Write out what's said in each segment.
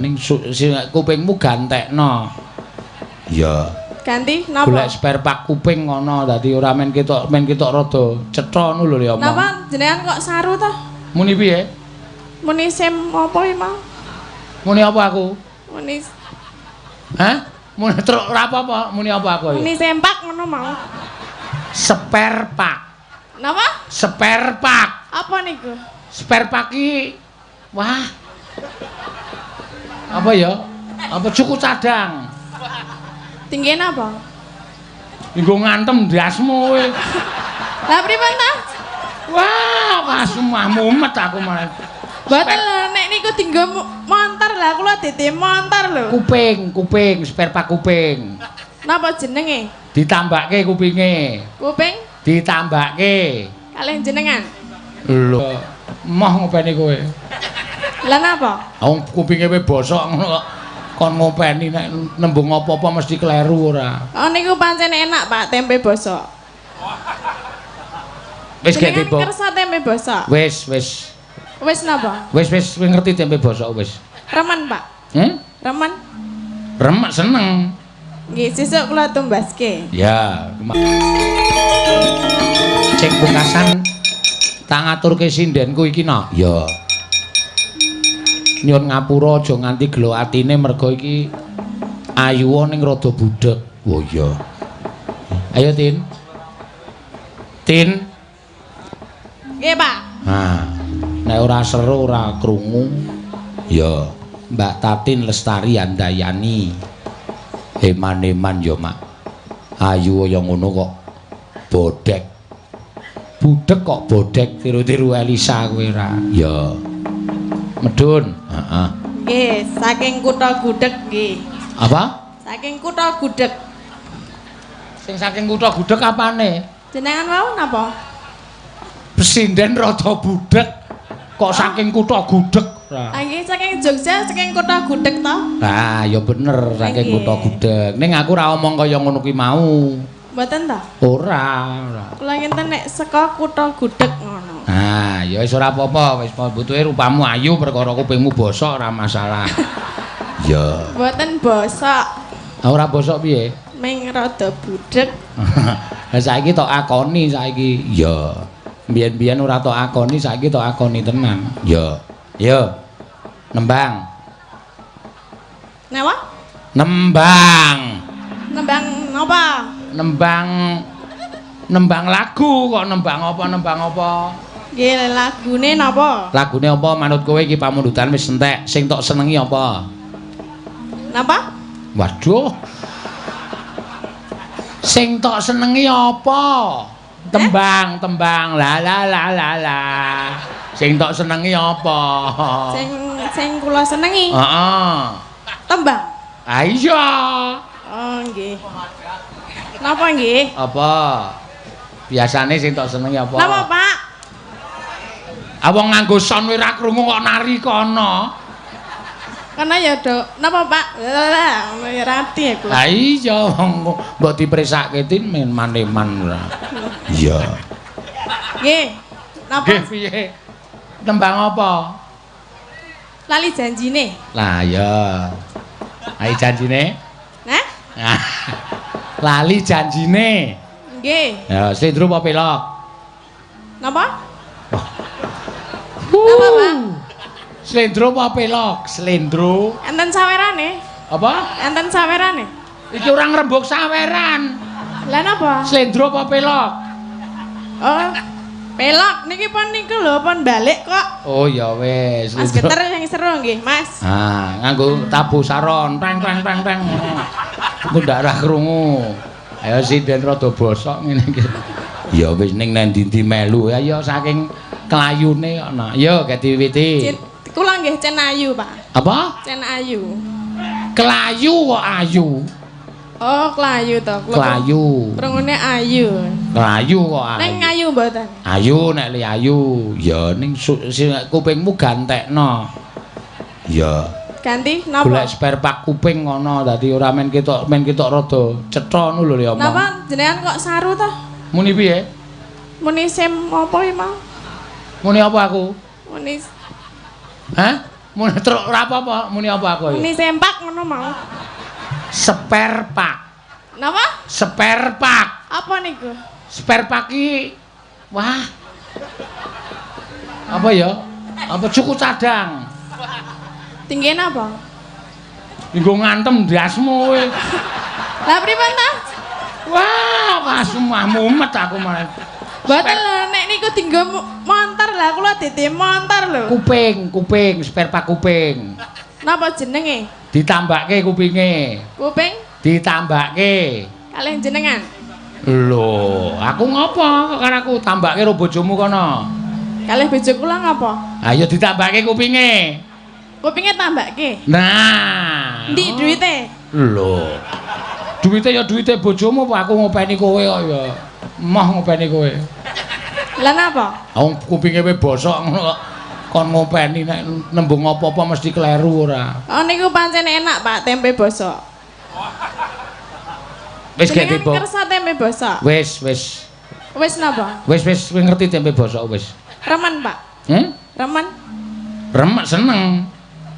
Ning kupingmu gantekno. Ya. Ganti napa? Golek spare part kuping ngono dadi ora men ketok rada cetha ngono lho ya omong. Napa jenengan kok saru to? Muni piye? Muni sem apa iki mau? Muni apa aku? Muni Hah? Muni truk ora apa-apa, muni apa aku? Muni sempak ngono mau. Spare part. Napa? Spare part. Apa niku? Spare part ki wah. Apa ya? Apa cukup cadang? Tinggi napa? Nggo ngantem ndasmu kowe. Lah pripun ta? Wah, kasumah mumet aku malah. Mboten lho, nek niku dienggo montor lah kula dite montor lho. Kuping, spare part kuping. Napa jenenge? Ditambahke kupinge. Kuping Ditambahke. kalih jenengan. Lho, moh ngopeni kowe. Lah napa? Wong kupinge kowe bosok ngono kok kon ngopeni nek nembung apa-apa mesti kleru ora. Oh niku pancen enak Pak tempe bosok. Wis gek tiba. Jenengan kersa tempe bosok. Wis. Wis napa? Wis kowe ngerti tempe bosok wis. Remen Pak. Remen. Remek seneng. Nggih, sesuk kula tumbaske. Ya. Cek pungkasan tak ngaturke sindenku iki no. Ya. Nyuwun ngapura aja nganti gelo atine mergo iki ayu ning rada budhek. Oh iya. Ayo Tin. Tin. Nggih, Pak. Nah, nek ora seru ora krungu. Ya, Mbak Tatin Lestari Andayani. Eman-eman ya, Mak. Ayu kaya ngono kok bodhek. Budhek kok bodhek tiru-tiru Elisa kowe ora. Ya. Medun. Heeh. Nggih, saking kutha Gudeg nggih. Apa? Saking kutha Gudeg. Sing saking kutha Gudeg apane? Jenengan wau napa? Pesinden rada budhek kok saking kutha Gudeg. Ah nggih, saking Jogja, saking kutha Gudeg to. Ah, ya bener saking Nggih. kutha Gudeg. Ning aku ora omong kaya ngono kuwi mau. Mboten to? Ora. Kula ngenten nek saka kutha Gudeg ngono. Nah, ya wis ora apa-apa, wis butuhe rupamu ayu perkara kupingmu bosok ora masalah. Ya. Mboten bosok, Ora bosok piye? ming rada budheg. Lah saiki tok akoni saiki. Ya. Biyen-biyen ora tok akoni, saiki tok akoni tenan. Ya. Ya. Nembang. Napa? Nembang. Nembang napa? Nembang lagu kok nembang apa? Nggih, lagune napa? Lagune apa manut kowe iki pamundutan wis entek. Sing tok senengi apa? Napa? Waduh. Sing tok senengi apa? Tembang. La. Sing tok senengi apa? Sing kula senengi. Heeh. Tembang. Ah iya. Oh nggih. Napa nggih? Apa? Biasane sing tok senengi apa? Napa, Pak? Wong nganggo son kowe ra krungu kok nari kono. Karena ya, Dok. Napa, Pak? Lah, ya rati aku. Ha iya wong mbok dipresakke tin man-man ora. Iya. Nggih. Napa? Nggih piye? Tembang apa? Lali janjine. Lah ya. Ai janjine? Hah? Lali janjine. Nggih. Ya, slendro apa pelok? Napa? Napa, Pak? Slendro apa pelok? Slendro. Enten sawerane? Apa? Enten sawerane? Iki ora ngrembug saweran. Lah napa? Slendro apa pelok? Oh, pelok niki pun niku lho pun balik kok. Oh ya wis. Mas slendro. geter yang seru nggih, Mas. Ah, nganggo tabu saron. Teng. Ku ndak ra krungu. Ayo sinden rada bosok ngene iki. Ya wis ning ndi melu. Ayo saking kelayune ana. Ya get diwiwiti. Kula nggih cen ayu, Pak. Apa? Cen ayu. Kelayu kok ayu. Oh, kelayu to. Kelayu. Krungune ayu. Kelayu kok ayu. Neng ayu mboten. Ayu nek li ayu. Ya ning kupingmu gantekno. Ya. Ganti napa? Golek spare part kuping ngono dadi ora men ketok rada cetha ngono lho ya omong. Napa jenengan kok saru to? Muni piye? Muni sem apa iki mau? Muni apa aku? Muni Hah? Muni truk ora apa-apa, muni apa aku? Muni sempak ngono mau. Spare pak. Napa? Spare pak. Apa niku? Spare pak ki wah. Apa ya? Apa cukup cadang? Tinggian apa? Nggo ngantem ndasmu kowe. Lah pripun ta? Wah, pasumah mumet aku malah. Boten lho, nek niku dienggo montor lah kula dite montor lho. Kuping, spare pak kuping. Napa jenenge? Ditambahke kupinge. Kuping Ditambahke. kalih jenengan. Lho, aku ngopo kok kan aku tambahke karo bojomu kono. Kalih bojo kula ngapa? Ayo ditambahke kupinge. Kupinge tambahke. Nah. Ndi duwite? Lho. Duwite ya duwite bojomu apa aku ngopeni kowe kok ya. Moh ngopeni kowe. Lah napa? Wong kupinge kowe bosok ngono kok kon ngopeni nek nembung apa-apa mesti kleru ora. Oh niku pancen enak Pak tempe bosok. Wis gek Jenengan tiba. kersa tempe bosok. Wis. Wis napa? Wis kowe ngerti tempe bosok wis. Remen Pak. Remen. Remek seneng.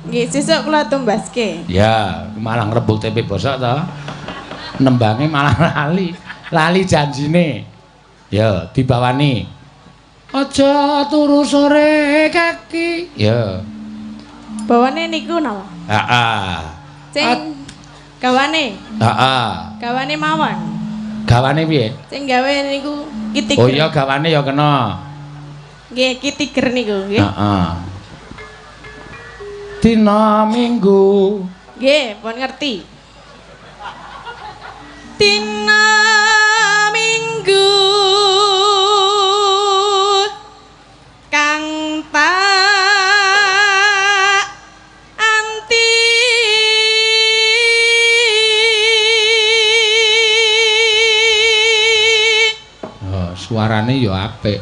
Nggih, sesuk kula tumbaske. Ya, malah ngrebuk tempe bosok to. Nembange malah lali. Lali janjine. Ya, dibawani. Aja turu sore kaki. Ya. Bawane niku napa? Heeh. Sing gawane. Heeh. Gawane mawon. Gawane piye? Sing gawe niku kitiger. Oh iya gawane ya kena. Nggih, kitiger niku nggih. Heeh. Dina Minggu. Nggih, pun ngerti. Dina Minggu kang tak anti Oh, suarane ya apik.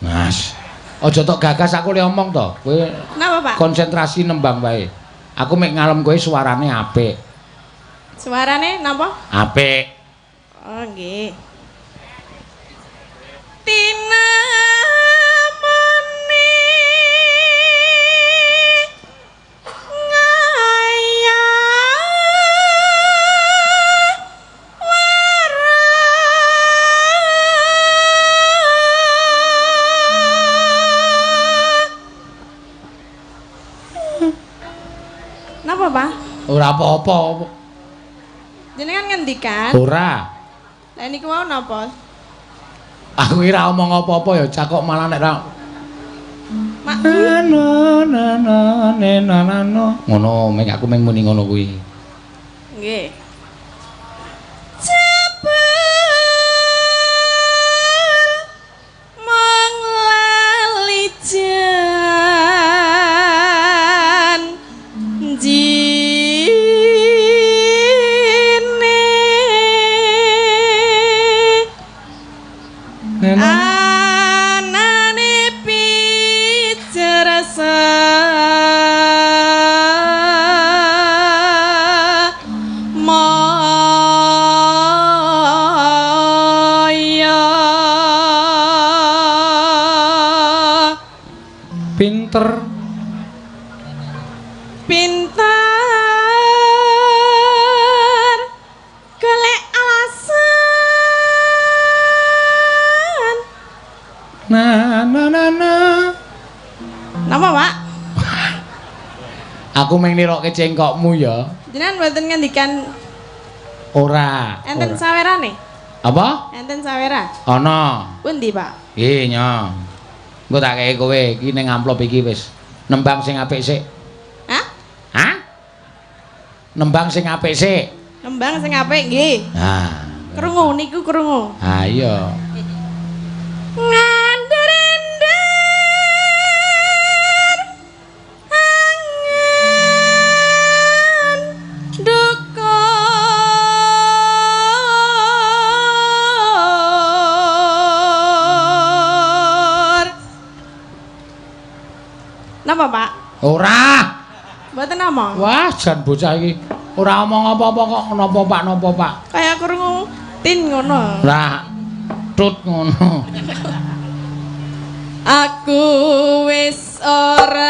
Mas. Aja tok gagas aku le omong to. Kowe Napa, Pak? konsentrasi nembang wae. Aku mek ngalem kowe suarane apik. Suarane napa? Apik. Oh, nggih. Tina moni ngaya wara Napa, Pak? Ora apa-apa. Jenengan ngendikan? Ora. Lah niku mau napa? Aku ora omong apa-apa ya, cak kok malah nek ra Mak. ngono, mek aku mung muni ngono kuwi. Nggih. Jebul menglali jan jine anane picerasa maya Pinter. pintar golek alasan. Napa, Pak? Aku mung nirokke cengkokmu ya. Jenengan mboten ngendikan Ora. enten Ora. sawerane? Apa? Enten sawera. Ana. Pundi, Pak? Nggih, nya. Engko tak kei kowe iki ning amplop iki wis. Nembang sing apik sik. Hah? Hah? Nembang sing apik sik. Nembang sing apik nggih. Nah. Krungu niku krungu. Ha iya. Ngandher-ender angen dukur. Napa, Pak? Ora. Mboten omong. Wah, jan bocah iki ora omong apa-apa kok napa Pak. Kaya krungu tin ngono. Lah tut ngono. Aku wis ora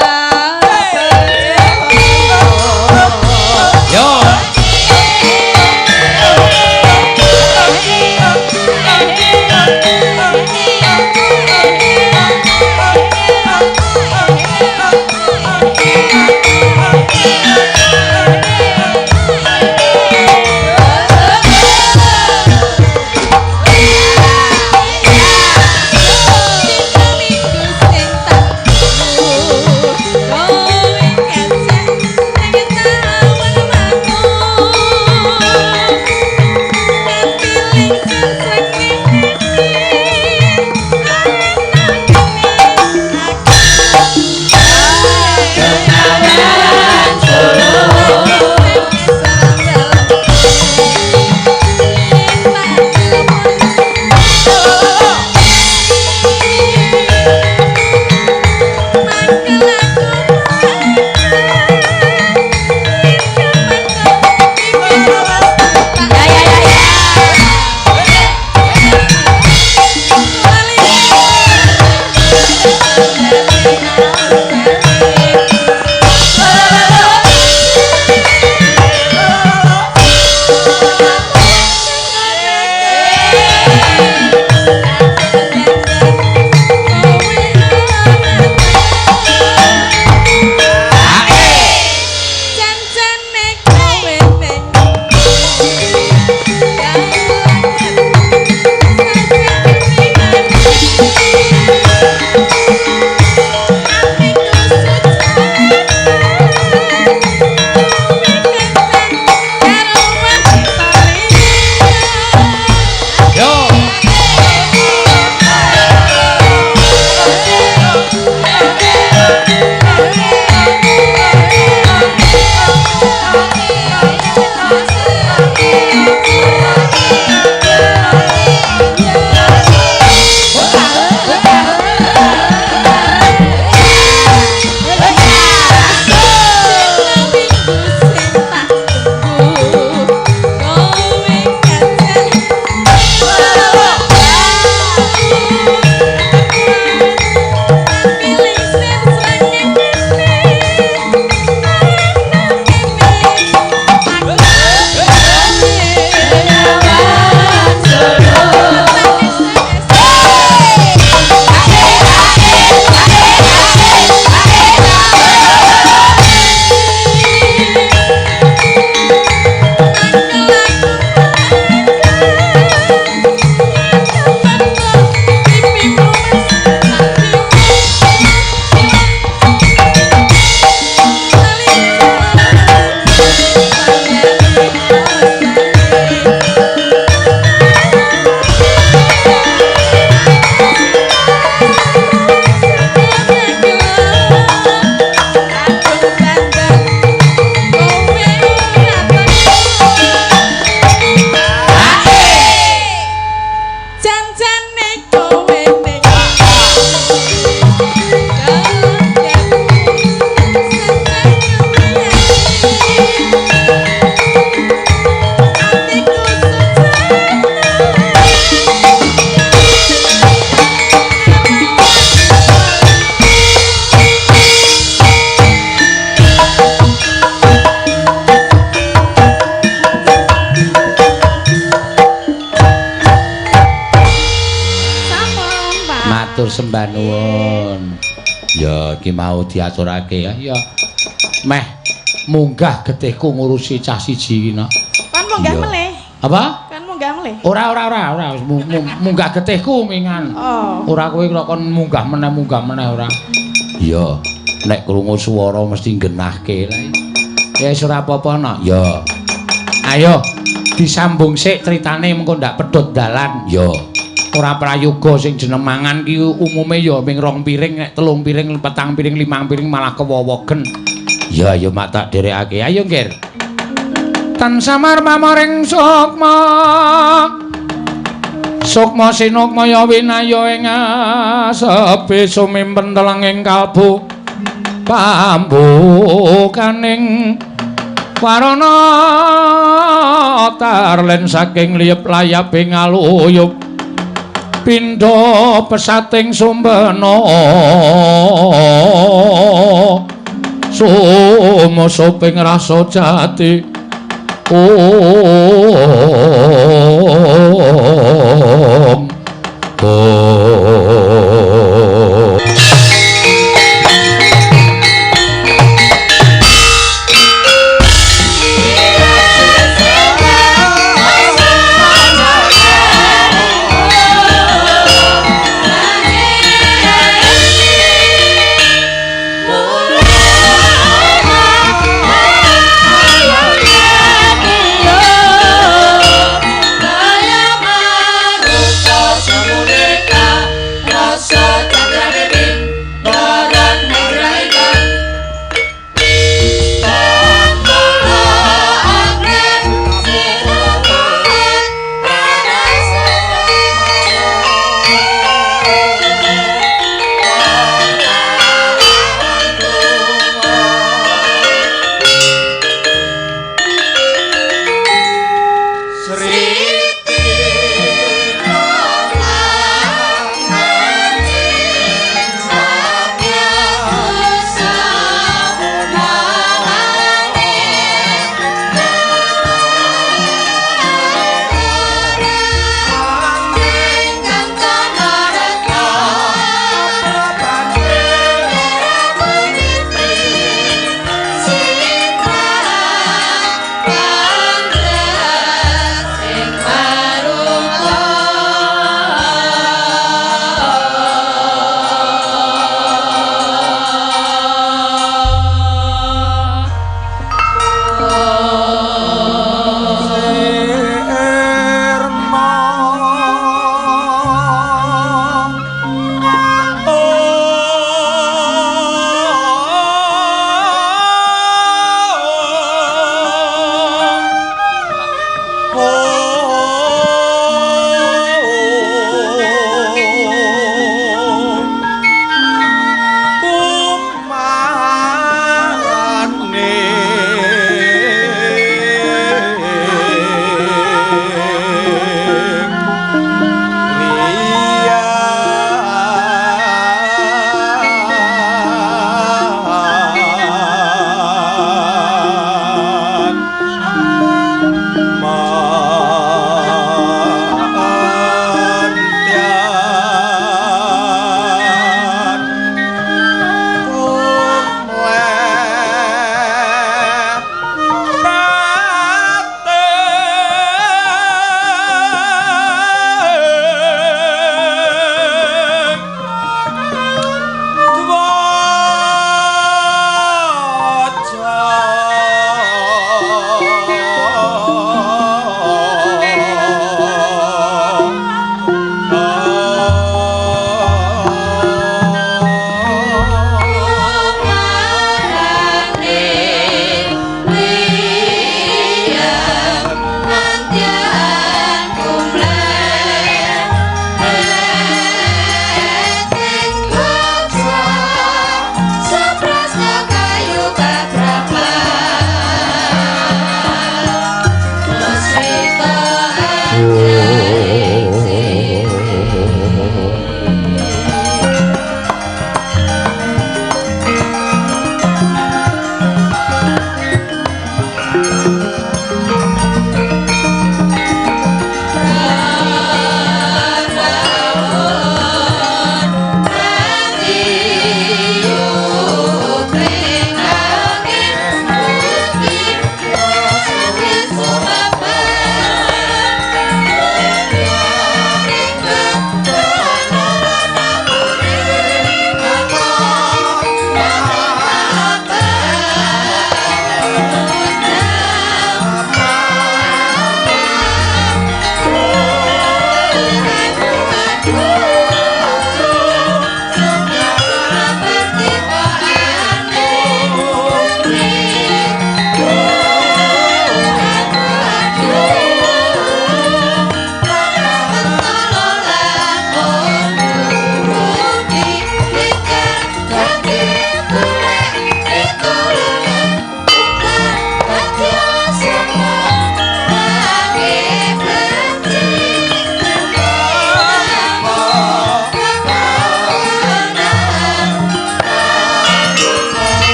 iki mau diaturake ya. Meh munggah getihku ngurusi cah siji iki no. Kan munggah meleh. Apa? Kan munggah meleh. Ora wis munggah getihku mingan. Oh. Ora kowe kok kon munggah meneh ora. Iya, nek krungu swara mesti genahke lha. Ya wis ora apa-apa no. Ya. Ayo disambung sik critane mengko ndak pedhot dalan. Ya. Ora prayoga sing jeneng mangan ki umume ya ming 2 piring nek 3 piring 4 piring 5 piring malah kewowogen. Ya ayo mak tak dherekake. Ayo nggir. Tan samar pamaring sukma. Sukma sinukmaya winaya ing asepe sumimpen telenging kalbu. Pambukaning warana tarlen saking liyep layaping aluyup. Pindha pesating sumbena sumusuping rasa jati om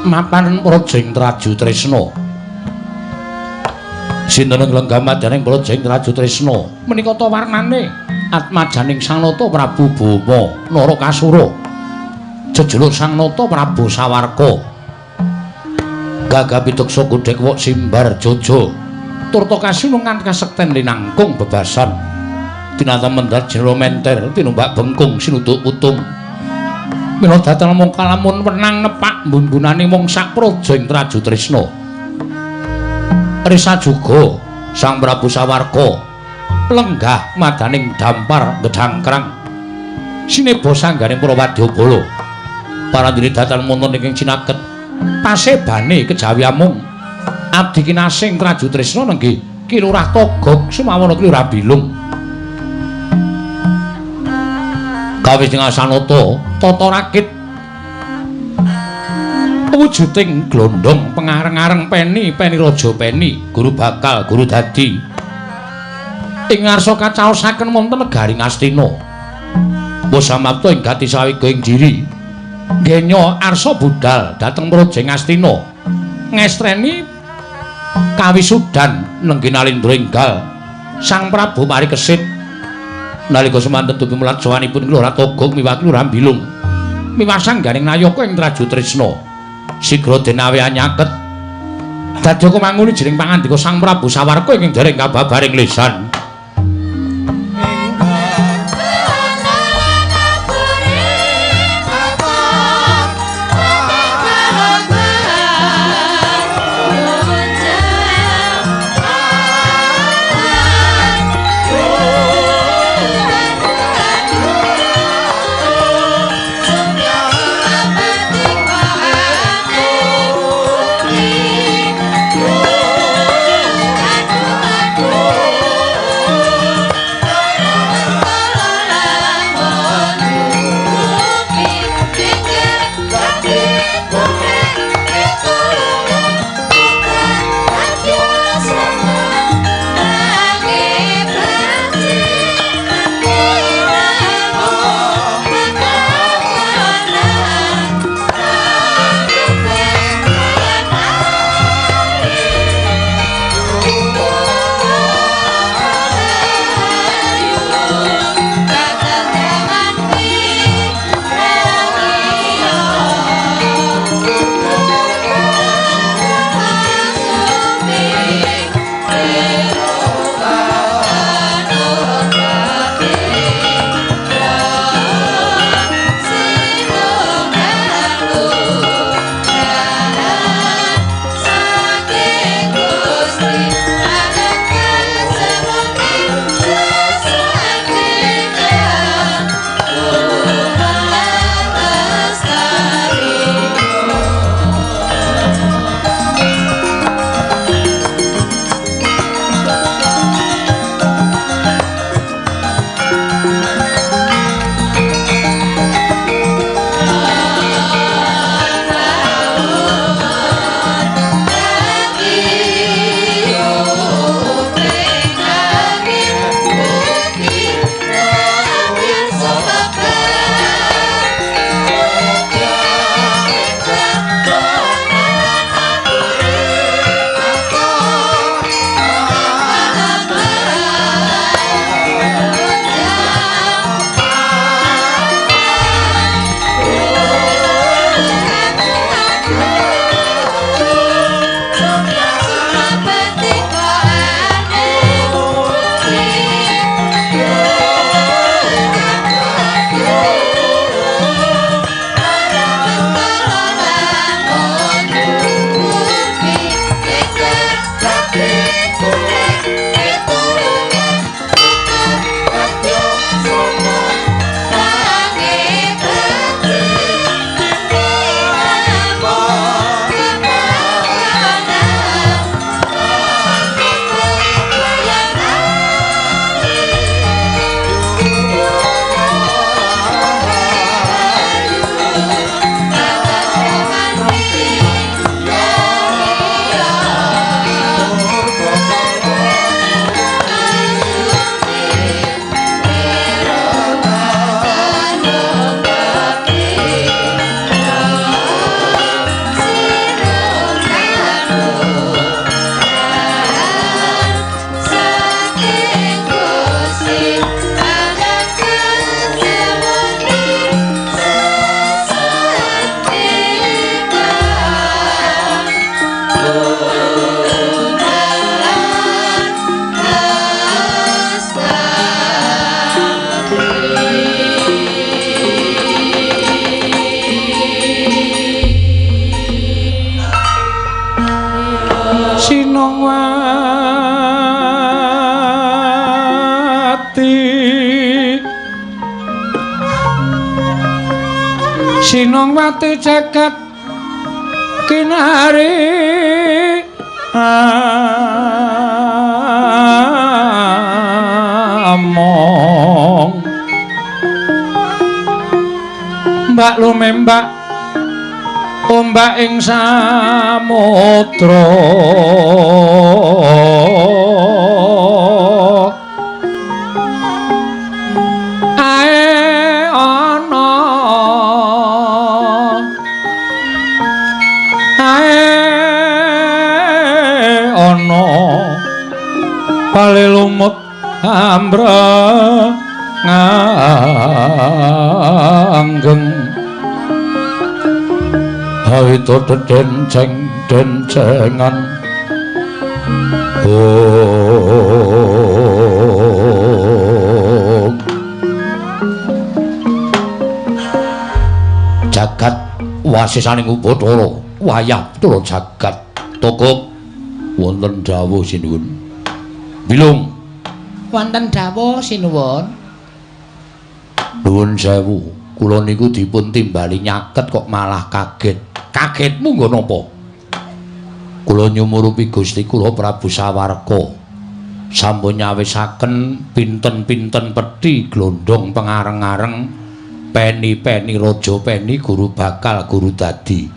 mapan Projeng Traju Tresna. Sinten lenggah madaning Projeng Traju Tresna menika ta warnane atmajaning Sang Nata Prabu Bama Narakasura. Jejuluk Sang Nata Prabu Sawarka. Gagah Pitoksa Gudhek Wok Simbar Jojo. Turta kasinungan kasekten linangkung bebasan. Tinata mendhat jero menter tinumbak bengkung sinuduk putung. Mila datel mung kalamun wenang nepak mbun-bunane mung sak Projeng Traju Tresna. Risa juga Sang Prabu Sawarka lenggah madaning dampar gedhangkrang. Sineba sangganing para wadyabala. Parandene datel wonten ing cinaket pasebane kejawi amung. Abdi kinasing Traju Tresna nenggih Ki Lurah Togog Sumawana Ki Lurah Bilung. Kawijing Asanata tata rakit wujuding glondhong pengareng-areng Peni Raja Peni guru bakal guru dadi ing ngarsa kacaosaken wonten negari Ngastina. Wasamapta ing gati sawiga ing diri ngenya arsa budal dhateng Projeng Ngastina ngestreni kawisudan nenggih Nalendra enggal Sang Prabu Marikesit. Nalika semanten dupi mulat sawanipun Lurah Togog miwah Lurah Bilung miwah sangganing nayaka ing Traju Tresna sigra denawi anyaket dadi kumanguni jeneng pangandika Sang Prabu Sawarka ing dereng kababaring lisan. Sinongwati jagat kinari among mbak lumembak ombak ing samudra palelumut ambra nganggeng hawito dencengan jagat wasisaning Upadara wayah tura jagat tokok wonten dawuh sinuwun Bilung wonten dawuh sinuwun nuwun sewu kula niku dipun timbali nyaket kok malah kaget kagetmu nggo napa kula nyumurupi Gusti kula Prabu Sawarka sampun nyawisaken pinten-pinten pedhi glondhong pengareng-areng peni-peni raja peni guru bakal guru dadi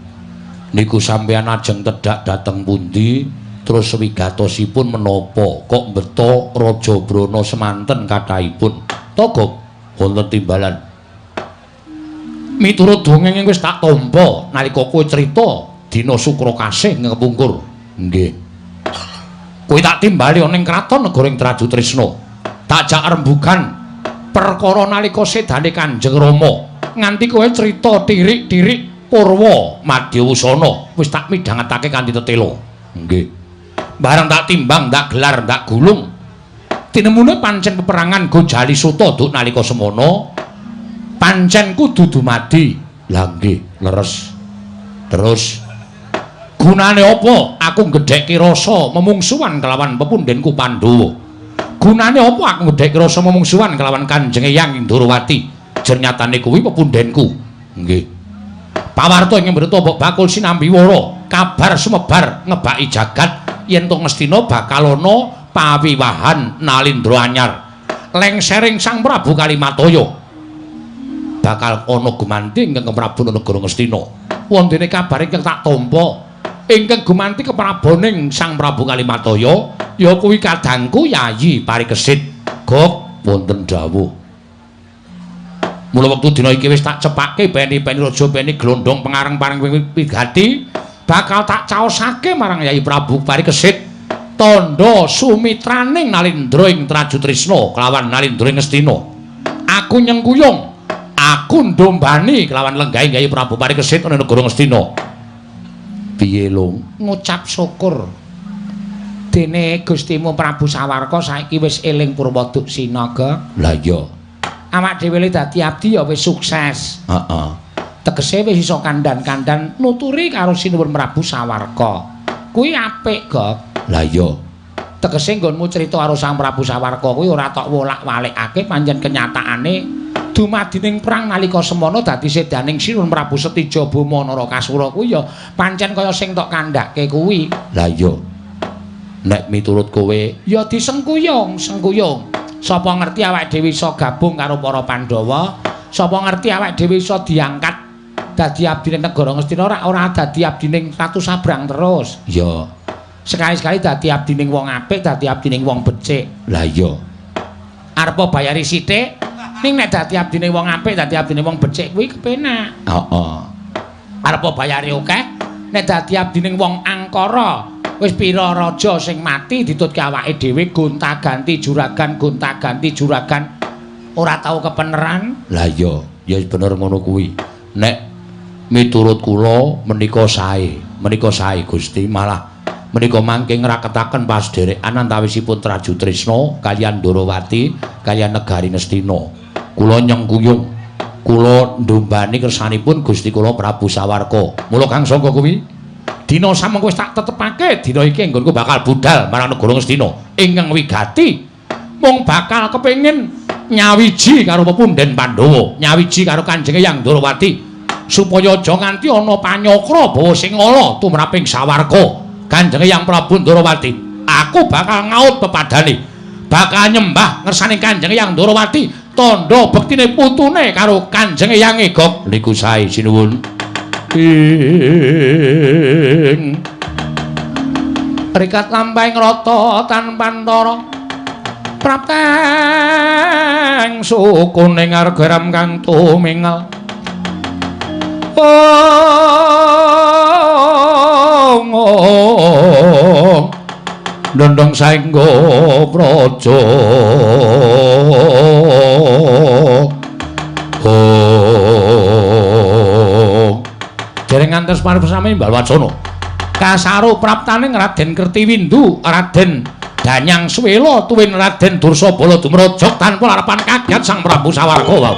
niku sampeyan ajeng tedhak dhateng pundi terus wigatosipun menapa kok mbeta Raja Brana semanten kathahipun togok wonten timbalan miturut dongeng wis tak tampa nalika kowe crita dina Sukra Kasih ngepungkur nggih kowe tak timbali ana ing kraton negara Trajutrisna tak jak rembugan perkara nalika sedane Kanjeng Rama nganti kowe crita tirik-tirik Purwa Madyawusana wis tak midhangetake kanthi tetela nggih barang tak timbang, tak gelar, tak gulung tinemune pancen peperangan Gojali Suta duk nalika semono pancen kudu dumadi lah nggih leres terus gunane apa aku gedhekke rasa memungsuhan kelawan pepundhenku Pandhawa gunane apa aku gedhekke rasa memungsuhan kelawan Kanjeng Eyang Indrawati jen nyatane kuwi pepundhenku nggih pawarta ing mreta bakul sinambi wara kabar sumebar ngebaki jagat yen to Ngastina bakal ana pawiwahan Nalindra anyar lengsering Sang Prabu Kalimataya bakal ana gumanti ingkang Prabu negara Ngastina wondene kabar ingkang tak tampa ingkang gumanti keprabaning Sang Prabu Kalimataya ya kuwi kadangku Yayi Parikesit gok wonten dawuh mula wektu dina iki wis tak cepake peni-peni raja peni glondhong pengareng-pareng wigati bakal tak caosake marang Yayi Prabu Parikesit tandha sumitraning Nalindra ing Trajutrisna kelawan Nalindra ing Ngastina aku nyengkuyung aku ndombani kelawan lenggahing Yayi Prabu Parikesit ana negara Ngastina piye Lung ngucap syukur dene Gustimu Prabu Sawarka saiki wis eling Purwaduk Sinaga lha iya awak dhewe dadi abdi ya wis sukses heeh tegese wis iso kandhan-kandhan nuturi karo Sinuwun Prabu Sawarka. Kuwi apik, Gok. Lah iya. Tegese nggonmu crita karo Sang Prabu Sawarka kuwi ora tok wolak-walikake pancen kenyataane dumadining perang nalika semana dadi sedaning Sinuwun Prabu Setijabama Narakasura kuwi ya pancen kaya sing tok kandhake kuwi. Lah iya. Nek miturut kowe ya disengkuyung. Sapa ngerti awake dhewe iso gabung karo para Pandhawa, sapa ngerti awake dhewe iso diangkat dadi abdine negara Ngastina ora dadi abdining Ratu Sabrang terus. Ya. Sekali-sekali dadi abdining wong apik, dadi abdining wong becik. Lah iya. Arep bayari sithik, ning nek dadi abdining wong apik, dadi abdining wong becik kuwi kepenak. Heeh. Arep bayari akeh, nek dadi abdining wong angkara, wis pira raja sing mati ditutke awake dhewe gonta-ganti juragan, ora tau kepeneran. Lah iya, ya bener ngono kuwi. Nek miturut kula menika sae Gusti, malah menika mangke ngraketaken pasderekan antawisipun Trajutrisna kaliyan Ndrawati kaliyan negari Ngastina. Kula nyengkuyung, kula ndombani kersanipun Gusti kula Prabu Sawarka. Mula Kang Sangga kuwi dina samengko wis tak tetepake dina iki nggonku bakal budal marang negara Ngastina ingkang wigati mung bakal kepengin nyawiji karo pepundhen Pandhawa, nyawiji karo Kanjeng Eyang Ndrawati supaya aja nganti ana panyokra bawa sing ala tumraping sawarga. Kanjeng Hyang Prabu Ndorowati, aku bakal ngaut pepadane, bakal nyembah ngersane Kanjeng Hyang Ndorowati, tandha bektine putune karo Kanjeng Hyang Egok. Niku sae sinuwun. Rikat lampahing rata tanpa antara prapteng sukuning argaram kang tumingal. Dondong saengga praja dereng ngantos paripurna Mbal Wacana kasaru praptaning Raden Kertiwindu, Raden Danyang Swela tuwin Raden Dursabala dumrajak tanpa harapan kaget Sang Prabu Sawarga.